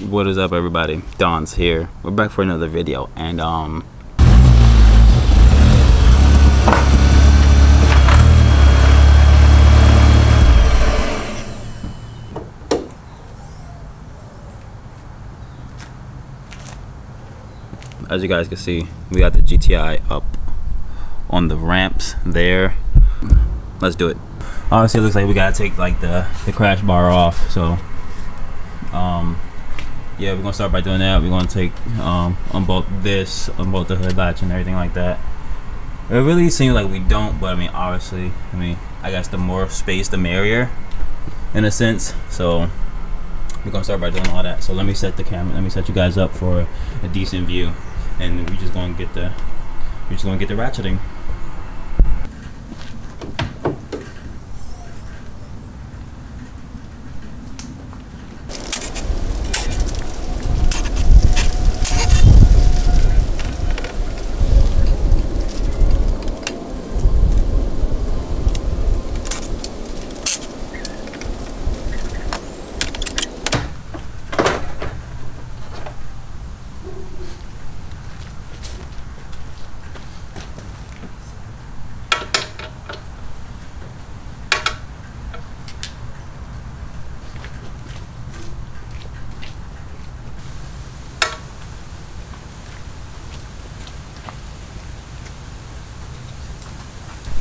What is up, everybody? Don's here. We're back for another video, and as you guys can see, we got the GTI up on the ramps there. Let's do it. Honestly, it looks like we gotta take like the crash bar off, so yeah, we're gonna start by doing that. We're gonna take unbolt the hood latch and everything like that. It really seems like we don't, but I mean, obviously, I guess the more space the merrier in a sense. So we're gonna start by doing all that. So let me set the camera, let me set you guys up for a decent view, and we're just gonna get the ratcheting.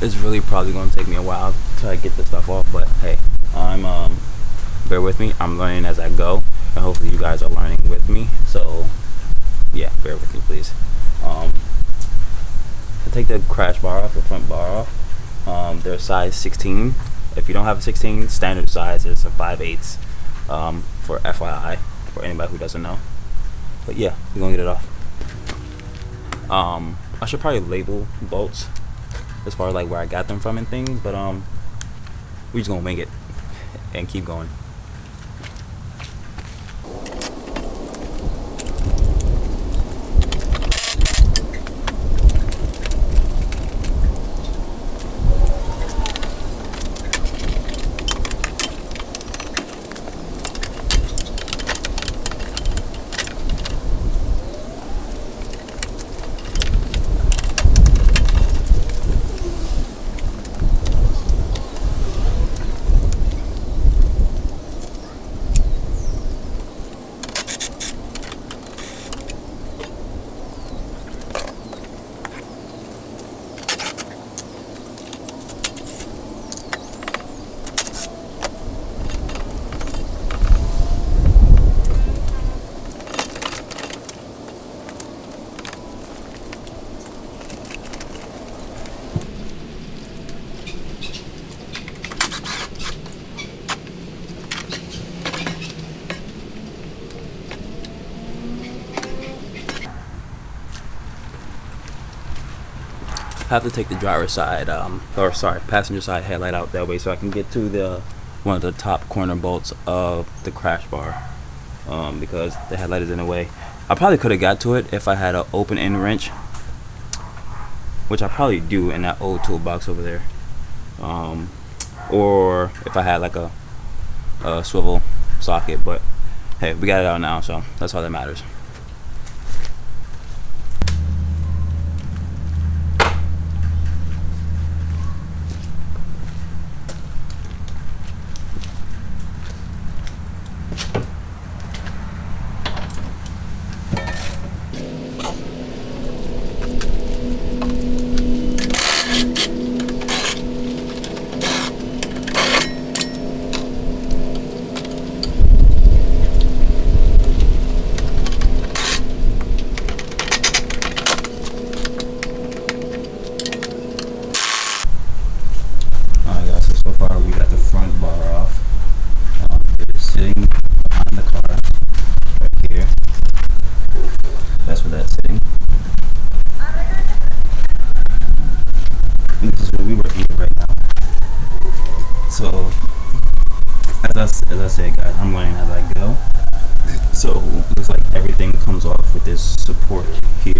It's really probably going to take me a while to get this stuff off, but hey, bear with me. I'm learning as I go, and hopefully you guys are learning with me. So yeah, bear with me, please. To take the crash bar off, the front bar off, they're size 16. If you don't have a 16, standard size is a 5/8. For FYI, for anybody who doesn't know. But yeah, we're gonna get it off. I should probably label bolts as far as like where I got them from and things, but we just gonna wing it and keep going. I have to take the driver's side, passenger side headlight out that way, so I can get to one of the top corner bolts of the crash bar, because the headlight is in the way. I probably could have got to it if I had an open end wrench, which I probably do in that old toolbox over there, or if I had like a swivel socket. But hey, we got it out now, so that's all that matters. As I said, guys, I'm learning as I go. So looks like everything comes off with this support here.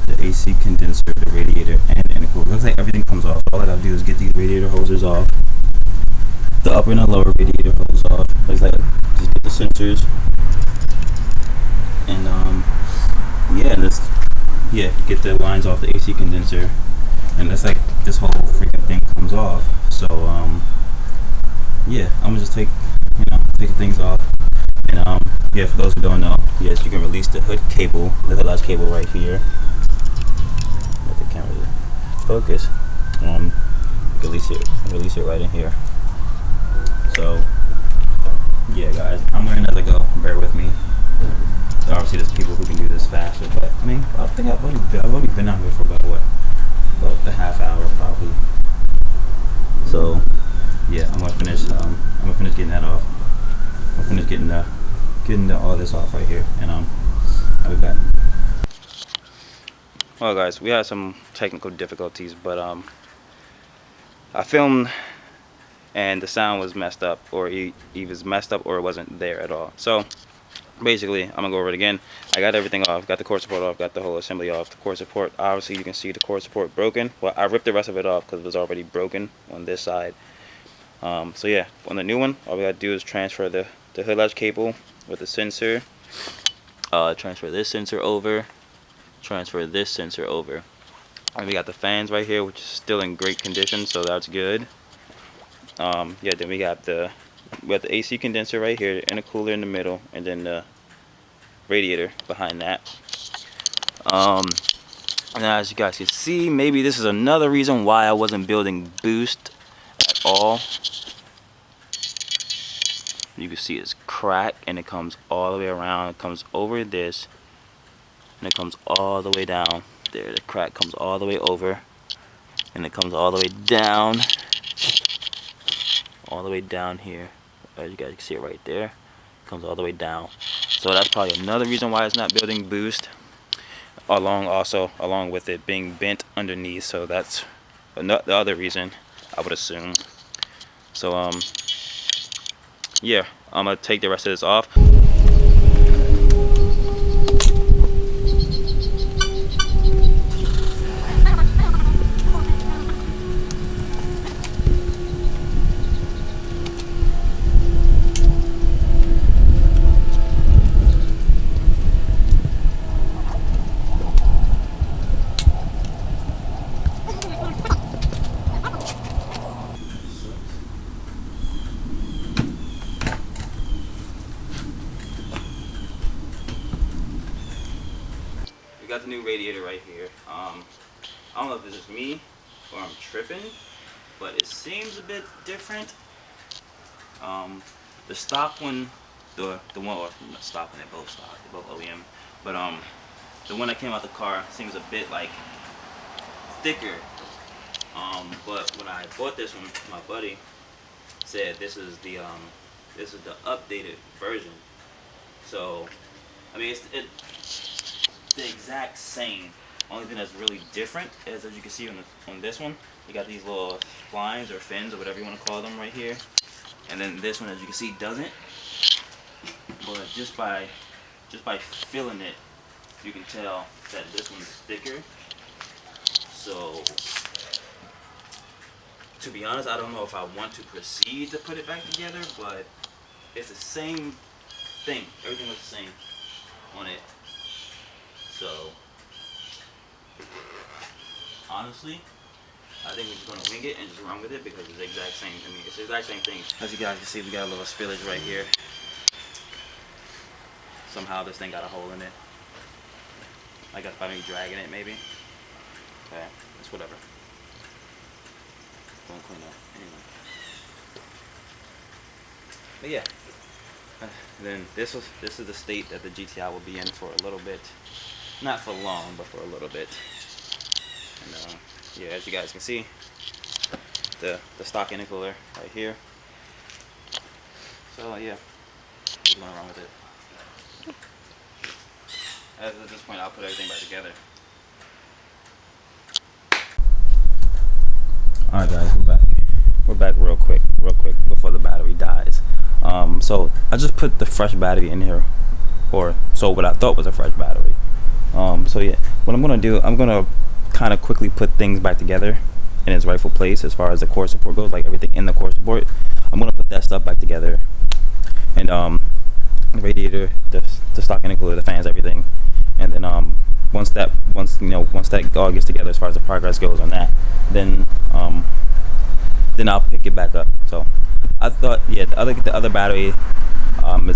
The AC condenser, the radiator, and the intercooler. Looks like everything comes off. All I gotta do is get these radiator hoses off, the upper and the lower radiator hose off. Looks like just get the condensers, and get the lines off the AC condenser, and that's like this whole freaking thing comes off. So I'm gonna just take the things off, and for those who don't know, yes, you can release the hood cable, the hood latch cable right here. But the camera focus. You can release it right in here. So yeah, guys, I'm learning as I go. Bear with me. Obviously, there's people who can do this faster, but I mean, I think I've only been out here for about a half hour probably. So yeah, I'm gonna finish getting that off. I'm gonna finish getting all this off right here, and I'll be back. Well, guys, we had some technical difficulties, but I filmed and the sound was messed up, or it was messed up, or it wasn't there at all. So basically, I'm gonna go over it again. I got everything off, got the core support off, got the whole assembly off. The core support, obviously you can see the core support broken. Well, I ripped the rest of it off because it was already broken on this side. So yeah, on the new one, all we gotta do is transfer the hood latch cable with the sensor, transfer this sensor over, transfer this sensor over. And we got the fans right here, which is still in great condition, so that's good. Then we got the AC condenser right here, and a cooler in the middle, and then the radiator behind that. And as you guys can see, maybe this is another reason why I wasn't building boost at all. You can see it's cracked, and it comes all the way around. It comes over this, and it comes all the way down. There, the crack comes all the way over, and it comes all the way down. All the way down here, as you guys can see it right there, it comes all the way down. So that's probably another reason why it's not building boost, along with it being bent underneath. So that's the other reason, I would assume. So yeah, I'm gonna take the rest of this off. We got the new radiator right here. I don't know if it's just me or I'm tripping, but it seems a bit different. The stock one, the one, or not stock one, they're both stock, they're both OEM, but the one that came out the car seems a bit like thicker. But when I bought this one, my buddy said this is the updated version. So I mean, it's the exact same. Only thing that's really different is, as you can see on this one, you got these little lines or fins or whatever you want to call them right here. And then this one, as you can see, doesn't. But just by feeling it, you can tell that this one's thicker. So to be honest, I don't know if I want to proceed to put it back together, but it's the same thing. Everything looks the same on it. So honestly, I think we're just gonna wing it and just run with it because it's the exact same to me. It's the exact same thing. As you guys can see, we got a little spillage right here. Somehow this thing got a hole in it. I guess by me dragging it, maybe. Okay, it's whatever. Don't clean up anyway. But yeah. Then this is the state that the GTI will be in for a little bit. Not for long, but for a little bit. And yeah, as you guys can see, the stock intercooler right here. So yeah, I'm just gonna run with it. At this point, I'll put everything back together. Alright guys, we're back. We're back real quick before the battery dies. So I just put the fresh battery in here, or so what I thought was a fresh battery. So yeah, what I'm gonna do, I'm gonna kind of quickly put things back together in its rightful place as far as the core support goes, like everything in the core support. I'm gonna put that stuff back together, and radiator, the stock intercooler, the fans, everything. And then once that all gets together as far as the progress goes on that, then I'll pick it back up. So I thought, yeah, the other battery is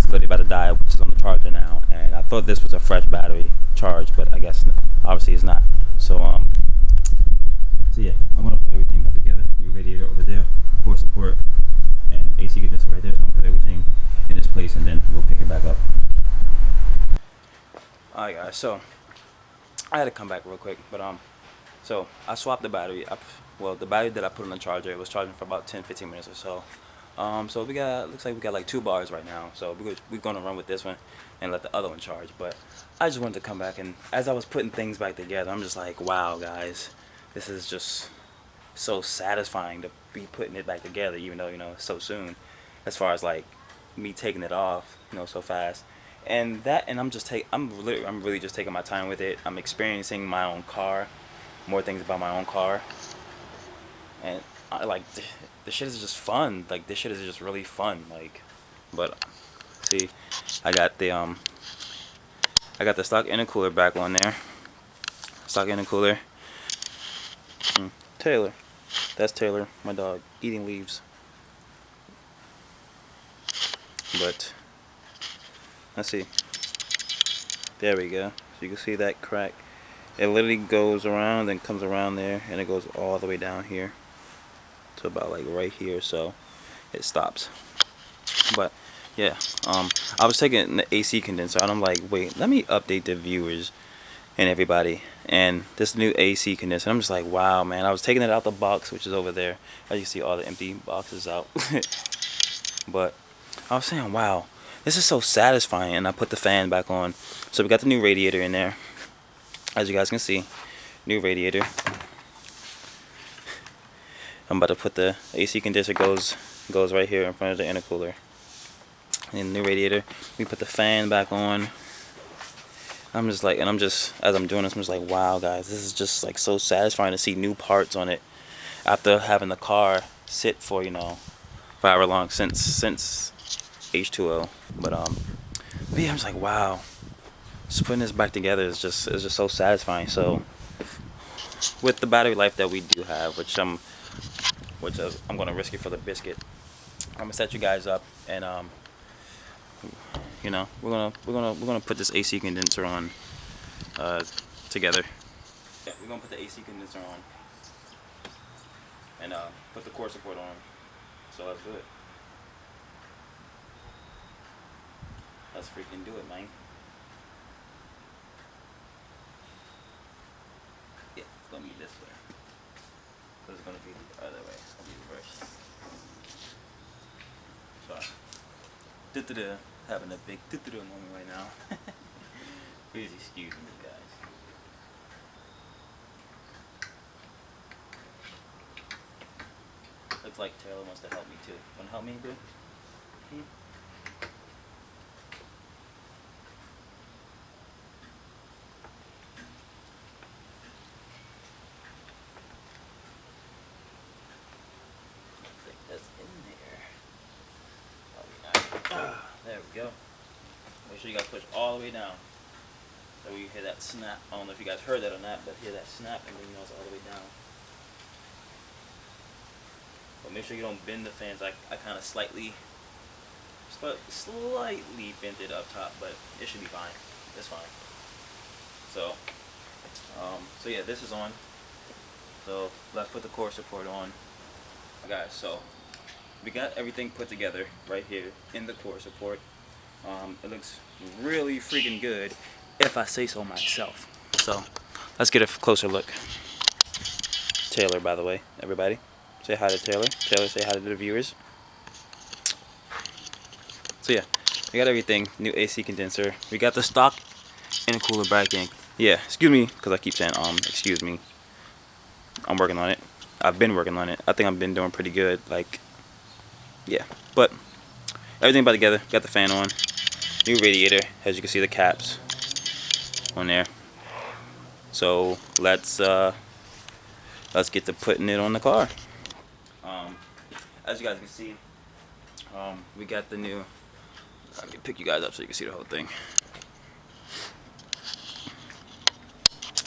literally about to die, which is on the charger now, and I thought this was a fresh battery charge, but I guess obviously it's not. So yeah, I'm gonna put everything back together. New radiator over there, core support, and AC condenser right there. So I'm gonna put everything in its place, and then we'll pick it back up. Alright guys, so I had to come back real quick, but so I swapped the battery. Well, the battery that I put on the charger, it was charging for about 10-15 minutes or so. So looks like we got like 2 bars right now. So we're gonna run with this one and let the other one charge. But I just wanted to come back, and as I was putting things back together, I'm just like, wow, guys, this is just so satisfying to be putting it back together, even though it's so soon, as far as like me taking it off, so fast. And I'm really just taking my time with it. I'm experiencing my own car, more things about my own car, and I like this shit is just fun. Like, this shit is just really fun. Like, but see, I got the stock intercooler back on there. Stock intercooler. Taylor, that's Taylor, my dog, eating leaves. But let's see. There we go. So you can see that crack. It literally goes around and comes around there, and it goes all the way down here to about like right here. So it stops. But yeah, I was taking the AC condenser, and I'm like, wait, let me update the viewers and everybody. And this new AC condenser, I'm just like, wow, man. I was taking it out the box, which is over there. As you see, all the empty boxes out. But I was saying, wow, this is so satisfying. And I put the fan back on. So we got the new radiator in there, as you guys can see. New radiator. I'm about to put the AC condenser goes right here in front of the intercooler. And the new radiator. We put the fan back on. As I'm doing this, I'm just like, wow, guys, this is just like so satisfying to see new parts on it after having the car sit for for however long since H2O. But yeah, I'm just like, wow, just putting this back together is just so satisfying. So with the battery life that we do have, which I'm gonna risk it for the biscuit, I'm gonna set you guys up, and we're gonna put this AC condenser on together. Yeah, we're gonna put the AC condenser on and put the core support on. So let's do it. Let's freaking do it, man. Yeah, it's gonna be this way. So it's gonna be the other way. It's gonna be reversed. Sorry. Having a big moment right now. Please excuse me, guys. Looks like Taylor wants to help me too. Want to help me, dude? Put this in there. There we go. Make sure you guys push all the way down. So you hear that snap. I don't know if you guys heard that or not, but hear that snap, and then it's all the way down. But make sure you don't bend the fans. I kind of slightly bent it up top, but it should be fine. It's fine. So yeah, this is on. So let's put the core support on. Guys, so we got everything put together right here in the core support. It looks really freaking good, if I say so myself. So let's get a closer look. Taylor, by the way, everybody. Say hi to Taylor. Taylor, say hi to the viewers. So yeah, we got everything. New AC condenser. We got the stock intercooler back in. Yeah, excuse me, because I keep saying excuse me. I'm working on it. I've been working on it. I think I've been doing pretty good. Like, yeah. But everything back together. Got the fan on. New radiator. As you can see, the caps on there. So let's get to putting it on the car. As you guys can see, we got the new Let me pick you guys up so you can see the whole thing.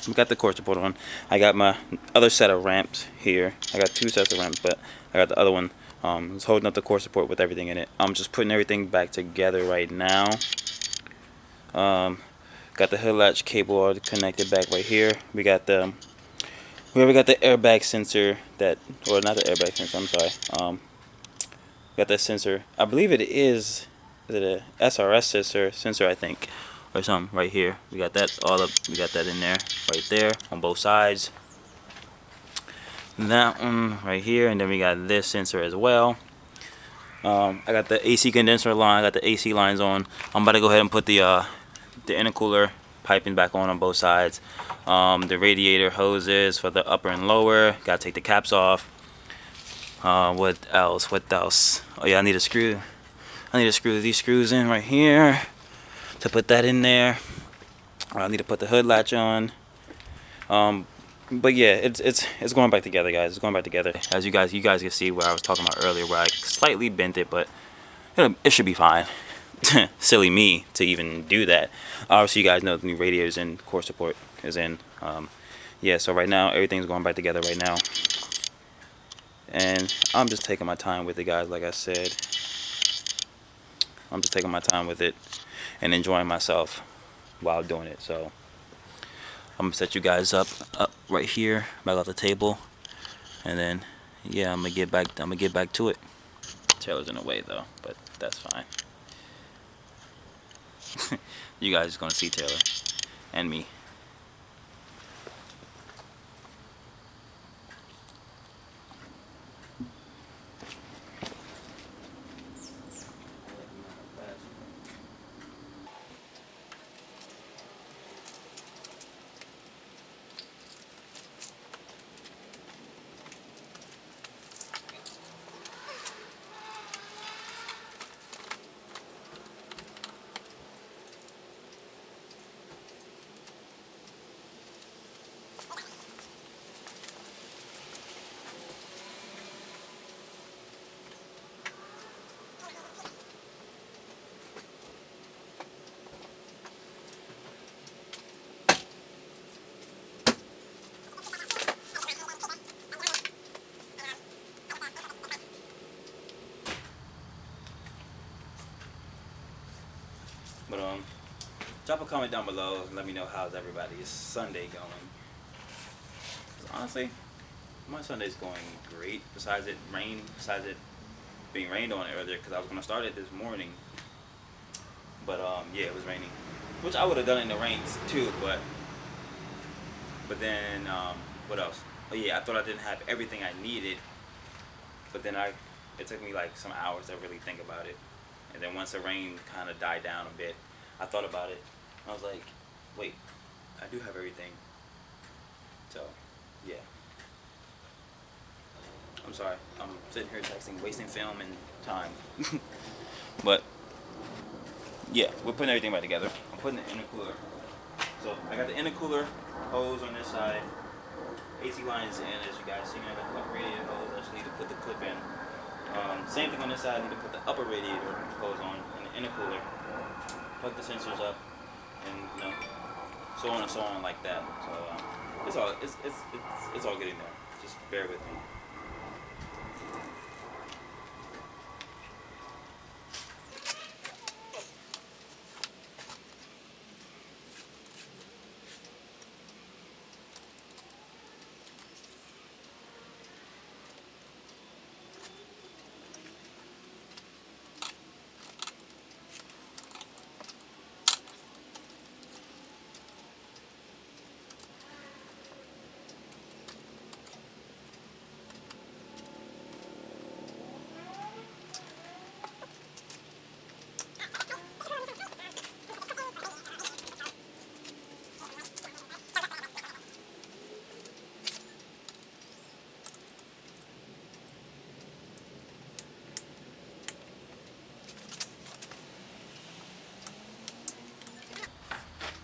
We got the core support on. I got my other set of ramps here. I got 2 sets of ramps, but I got the other one. It's holding up the core support with everything in it. I'm just putting everything back together right now. Got the hood latch cable all connected back right here. We got the airbag sensor or not the airbag sensor. I'm sorry. Got that sensor. I believe it is it a SRS sensor I think, or something right here. We got that all up. We got that in there, right there on both sides. That one right here, and then we got this sensor as well. I got the AC condenser line. I got the AC lines on. I'm about to go ahead and put the intercooler piping back on both sides. The radiator hoses for the upper and lower. Gotta take the caps off. What else? What else? Oh yeah, I need a screw. I need to screw these screws in right here to put that in there. I need to put the hood latch on. But yeah, it's going back together, guys. It's going back together. As you guys can see where I was talking about earlier, where I slightly bent it, but it should be fine. Silly me to even do that. Obviously, you guys know the new radiators and core support is in. Yeah, so right now everything's going back together right now, and I'm just taking my time with it, guys. Like I said, I'm just taking my time with it and enjoying myself while doing it. So I'm gonna set you guys up right here, back off the table, and then yeah, I'm gonna get back to it. Taylor's in the way though, but that's fine. You guys are gonna see Taylor and me. But drop a comment down below and let me know how's everybody's Sunday going. 'Cause honestly, my Sunday's going great. Besides it being rained on earlier, because I was gonna start it this morning. But yeah, it was raining, which I would have done in the rain too. But then what else? Oh yeah, I thought I didn't have everything I needed. But then it took me like some hours to really think about it. And then once the rain kind of died down a bit, I thought about it. I was like, wait, I do have everything. So, yeah. I'm sorry. I'm sitting here texting, wasting film and time. But, yeah, we're putting everything back together. I'm putting the intercooler. So, I got the intercooler hose on this side. AC lines in, as you guys see. I got the radiator hose. I just need to put the clip in. Same thing on this side. I need to put the upper radiator hose on and the intercooler. Plug the sensors up, and so on and so on like that. So it's all getting there. Just bear with me.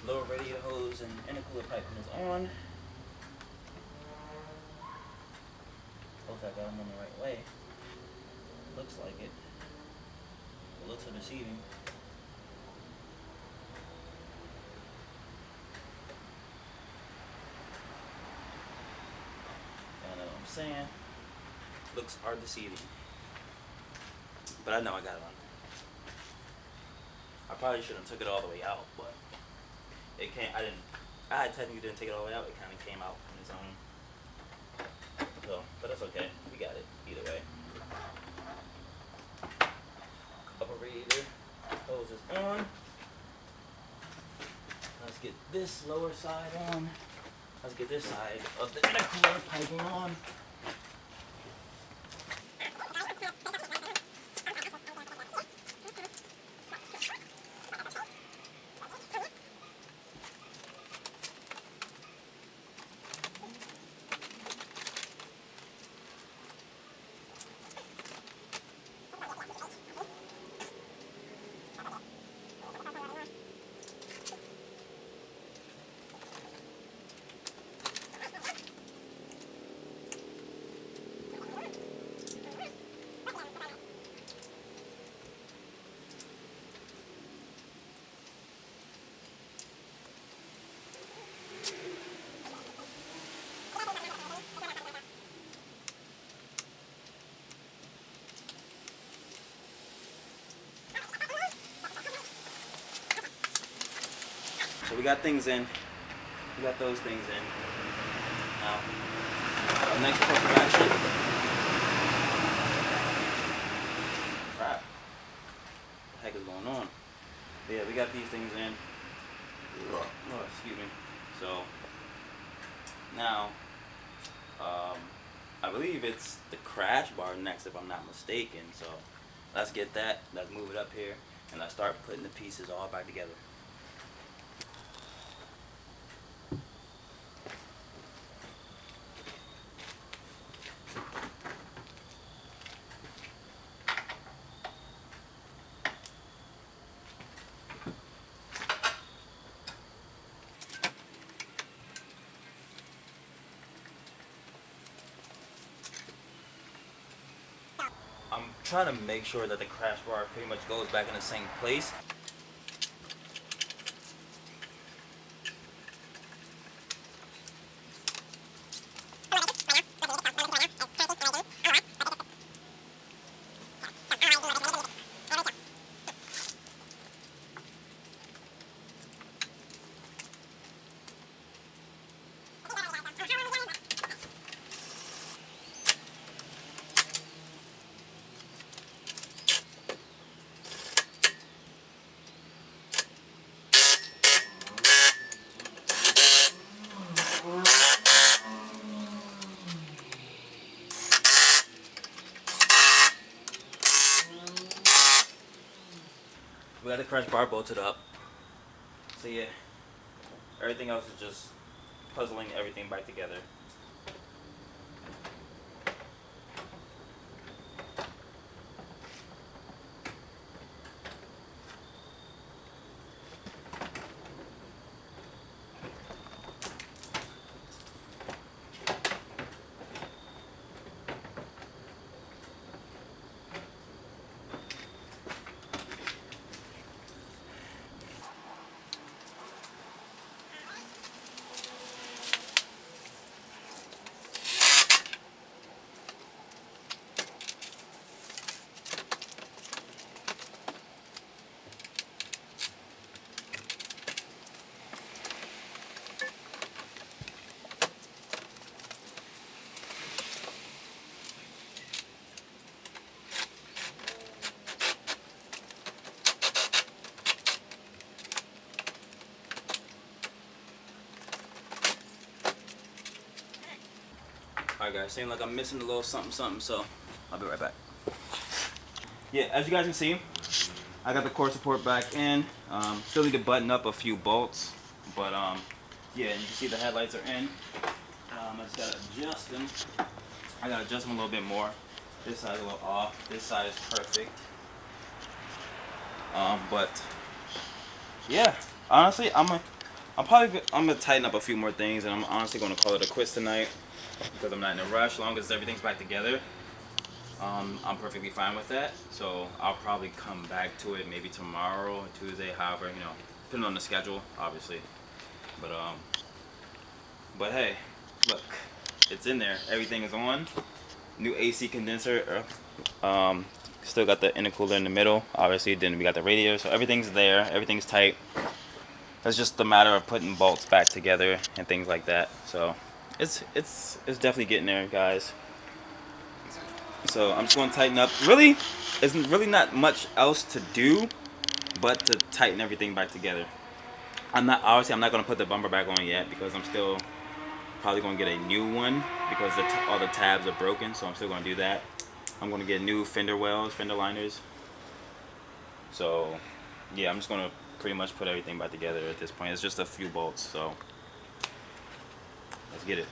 Lower radiator hose and intercooler piping is on. Hopefully I got them on the right way. Looks like it. The looks are deceiving. saying? Looks are deceiving. But I know I got it on. I probably shouldn't have took it all the way out, but it can't. I technically didn't take it all the way out. It kind of came out on its own. So, but that's okay. We got it either way. Upper radiator hose is on. Let's get this lower side on. Let's get this side of the intercooler piping on. So we got things in. We got those things in. Now, our next course of action. Crap. What the heck is going on? But yeah, we got these things in. Oh, excuse me. So now, I believe it's the crash bar next, if I'm not mistaken. So let's get that. Let's move it up here, and let's start putting the pieces all back together. I'm trying to make sure that the crash bar pretty much goes back in the same place. We got the crash bar bolted up. So yeah, everything else is just puzzling everything back together. Alright guys, seems like I'm missing a little something, so I'll be right back. Yeah, as you guys can see, I got the core support back in. Still need to button up a few bolts, but yeah, you can see the headlights are in. I just gotta adjust them. I gotta adjust them a little bit more. This side's a little off. This side is perfect. But yeah, honestly, I'm gonna tighten up a few more things, and I'm honestly gonna call it a quits tonight because I'm not in a rush. As long as everything's back together, I'm perfectly fine with that. So I'll probably come back to it maybe tomorrow or Tuesday, however, you know, depending on the schedule, obviously. But hey, look, it's in there. Everything is on. New AC condenser. Still got the intercooler in the middle. Obviously, then we got the radiator. So everything's there. Everything's tight. It's just a matter of putting bolts back together and things like that. So it's definitely getting there, guys. So I'm just going to tighten up. Really, it's really not much else to do but to tighten everything back together. I'm not going to put the bumper back on yet because I'm still probably going to get a new one because all the tabs are broken. So I'm still going to do that. I'm going to get new fender wells, fender liners. So yeah, I'm just going to pretty much put everything back together at this point. It's just a few bolts. So let's get it.